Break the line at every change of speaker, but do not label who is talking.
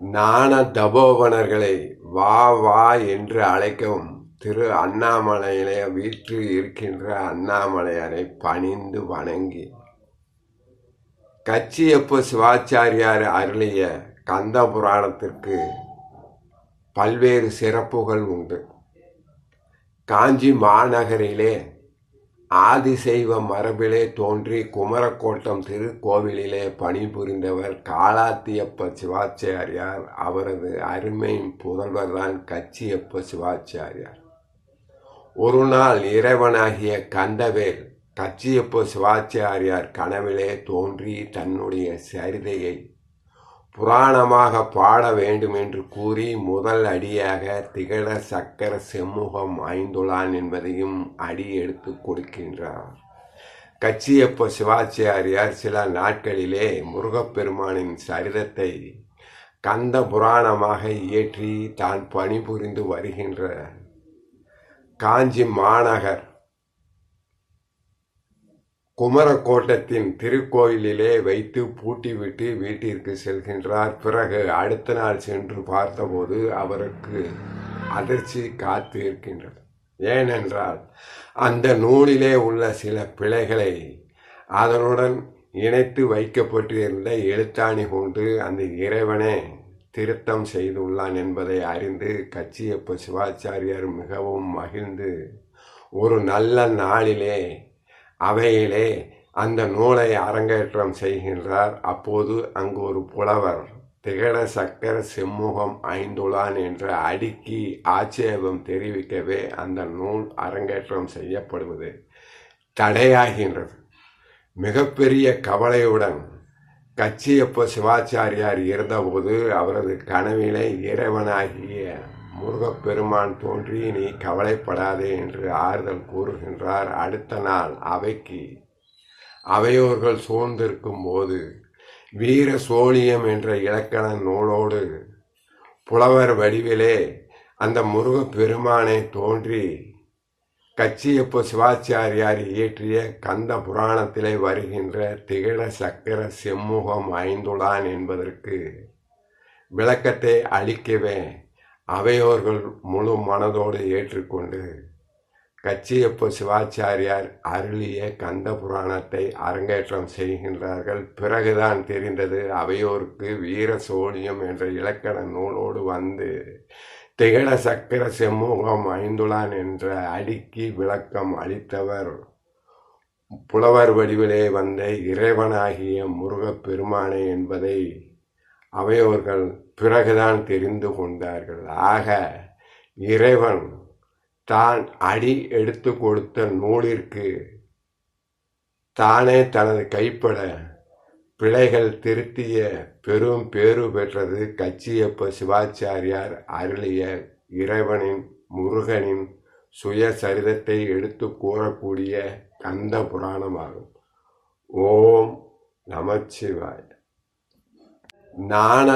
ஞான தபோவனர்களை வா வா என்று அழைக்கவும் திரு அண்ணாமலையிலே வீற்றில் இருக்கின்ற அண்ணாமலையாரை பணிந்து வணங்கி கச்சியப்ப சிவாச்சாரியார் அருளிய கந்த புராணத்திற்கு பல்வேறு சிறப்புகள் உண்டு. காஞ்சி மாநகரிலே ஆதிசைவ மரபிலே தோன்றி குமரக்கோட்டம் திருக்கோவிலிலே பணிபுரிந்தவர் காலாத்தியப்ப சிவாச்சாரியார். அவரது அருமை புதல்வர்தான் கச்சியப்ப சிவாச்சாரியார். ஒரு நாள் இறைவனாகிய கந்தவேல் கச்சியப்ப சிவாச்சாரியார் கனவிலே தோன்றி தன்னுடைய சரிதையை புராணமாக பாட வேண்டும் என்று கூறி முதல் அடியாக திகழ சக்கர செம்முகம் ஐந்துளான் என்பதையும் அடி எடுத்து கொடுக்கின்றார். கச்சியப்ப சிவாச்சாரியார் சில நாட்களிலே முருகப்பெருமானின் சரிதத்தை கந்த புராணமாக இயற்றி தான் பணிபுரிந்து வருகின்ற காஞ்சி மாநகர் குமரக்கோட்டத்தின் திருக்கோயிலிலே வைத்து பூட்டிவிட்டு வீட்டிற்கு செல்கின்றார். பிறகு அடுத்த நாள் சென்று பார்த்தபோது அவருக்கு அதிர்ச்சி காத்து இருக்கின்றது. ஏனென்றால் அந்த நூலிலே உள்ள சில பிழைகளை அதனுடன் இணைத்து வைக்கப்பட்டிருந்த எழுத்தாணி கொண்டு அந்த இறைவனே திருத்தம் செய்துள்ளான் என்பதை அறிந்து கச்சியப்ப சிவாச்சாரியார் மிகவும் மகிழ்ந்து ஒரு நல்ல நாளிலே அவையிலே அந்த நூலை அரங்கேற்றம் செய்கின்றார். அப்போது அங்கு ஒரு புலவர் திகழ சக்கர செம்முகம் ஐந்துளான் என்று அடுக்கி ஆட்சேபம் தெரிவிக்கவே அந்த நூல் அரங்கேற்றம் செய்யப்படுவது தடையாகின்றது. மிகப்பெரிய கவலையுடன் கச்சியப்ப சிவாச்சாரியார் இருந்தபோது அவரது கனவிலே இறைவனாகிய முருகப்பெருமான் தோன்றி நீ கவலைப்படாதே என்று ஆறுதல் கூறுகின்றார். அடுத்த நாள் அவைக்கு அவையோர்கள் சூழ்ந்திருக்கும் போது வீர சோழியம் என்ற இலக்கண நூலோடு புலவர் வடிவிலே அந்த முருகப்பெருமானை தோன்றி கச்சியப்ப சிவாச்சாரியார் இயற்றிய கந்த புராணத்திலே வருகின்ற திகழ சக்கர செம்முகம் ஐந்துளான் என்பதற்கு விளக்கத்தை அளிக்கவே அவையோர்கள் முழு மனதோடு ஏற்றுக்கொண்டு கச்சியப்ப சிவாச்சாரியார் அருளிய கந்த புராணத்தை அரங்கேற்றம் செய்கின்றார்கள். பிறகுதான் தெரிந்தது அவையோருக்கு வீர சோழியம் என்ற இலக்கண நூலோடு வந்து திகழ சக்கர செம்முகம் ஐந்துளான் என்ற அடுக்கி விளக்கம் அளித்தவர் புலவர் வடிவிலே வந்த இறைவனாகிய முருகப்பெருமானே என்பதை அவையோர்கள் பிறகுதான் தெரிந்து கொண்டார்கள். ஆக இறைவன் தான் அடி எடுத்து கொடுத்த நூலிற்கு தானே தனது கைப்பட பிழைகள் திருத்திய பெரும் பேறு பெற்றது கச்சியப்ப சிவாச்சாரியார் அருளிய இறைவனின் முருகனின் சுயசரிதத்தை எடுத்து கூறக்கூடிய கந்த புராணமாகும். ஓம் நமச்சிவாய. ஞான